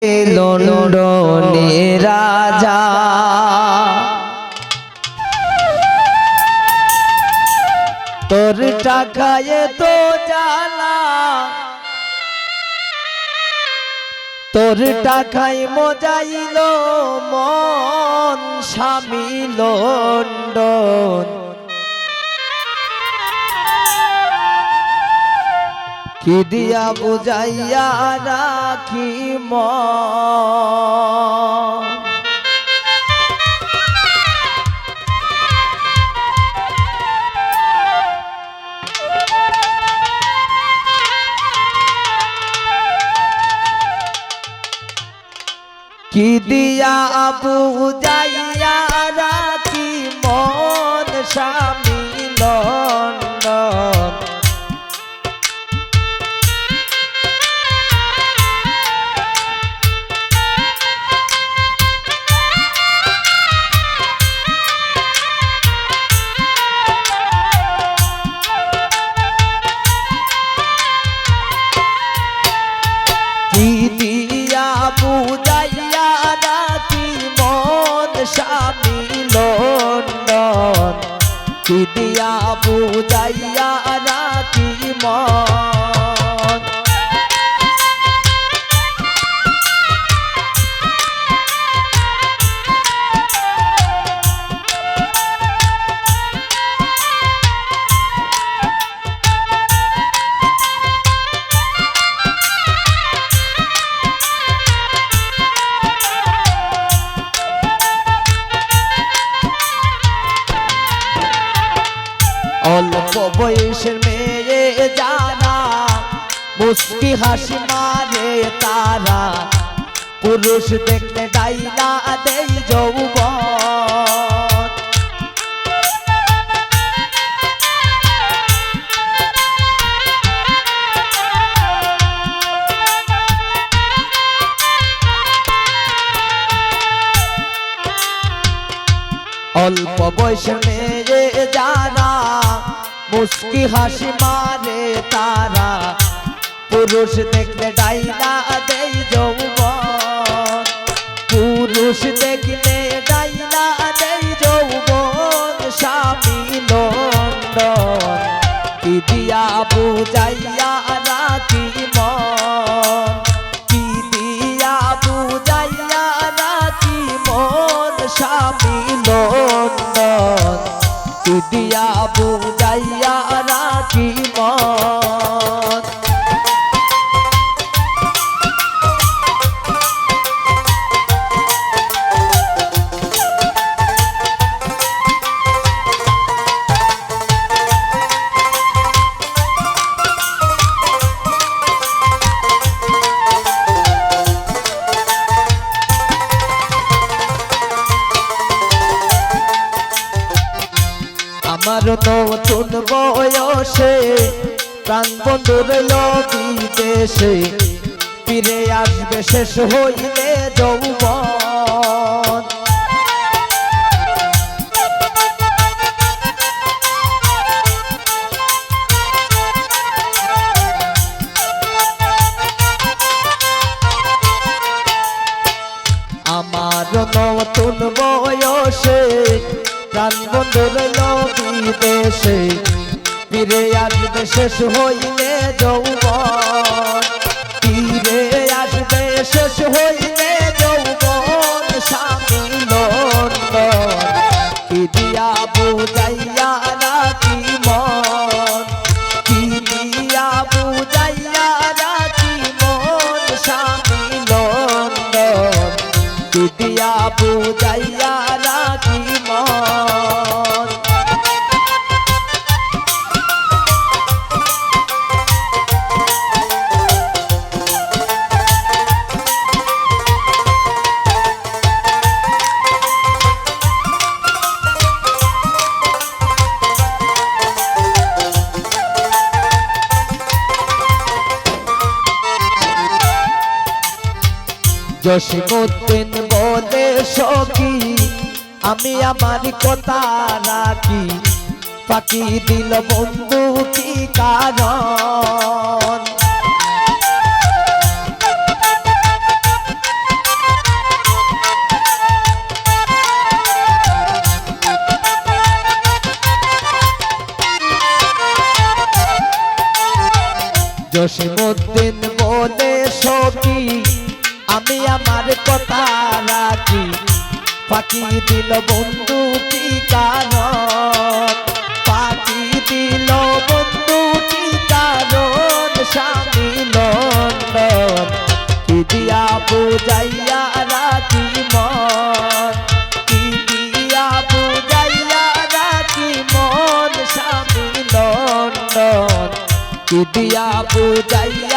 লন্ডনে রাজা তোর টাকায় তো জ্বালা, তোর টাকায় মজাইল মন স্বামী লন্ডন। কি দিয়া বুঝাইয়া রাখি মন, কি দিয়া বুঝাইয়া রাখি মন স্বামী লন্ডন। কি দিয়া বুঝাইয়া রাখি মন স্বামী লন্ডন, কি দিয়া বুঝাইয়া রাখি মন। অল্প বয়সের মেয়ে যারা মুস্কি হাসি মারে তারা, পুরুষ দেখতে ডাইলা দেই যৌবন। অল্প বয়সের মেয়ে যারা মুস্কি হাসি মারে তারা, পুরুষ দেখলে ডাইলা দেই যৌবন। পুরুষ দেখলে ডাইলা দেই যৌবন স্বামী লন্ডন, কি দিয়া বুঝাইয়া রাখি মন, কি দিয়া বুঝাইয়া রাখি মন স্বামী লন্ডন, কি দিয়া বুঝাইয়া রাখি মন। আমার নতুন বয়সে প্রাণ বন্ধু রইল বিদেশে, ফিরে আসবে শেষ হইলে যৌবন। আমার নতুন বয়সে প্রাণ বন্ধু রইল বিদেশে, ফিরে আসবে শেষ হইলে যৌবন। ফিরে আসবে শেষ হইলে যৌবন স্বামী লন্ডন, কি দিয়া বুঝাইয়া রাখি মন, কি দিয়া বুঝাইয়া রাখি মন স্বামী লন্ডন, কি দিয়া বুঝাইয়া রাখি মন। জসীমউদ্দিন বলে সখী আমি আমার কথা রাখি, ফাঁকি দিল বন্ধু কি কারণ। জসিমউদ্দিন বলে সখী আমি আমার কথা রাখি ফাঁকি দিল বন্ধু কি কারণ ফাঁকি দিল বন্ধু কি কারণ স্বামী লন্ডন কি দিয়া বুঝাইয়া রাখি মন কি দিয়া বুঝাইয়া রাখি মন স্বামী লন্ডন কি দিয়া বুঝাইয়া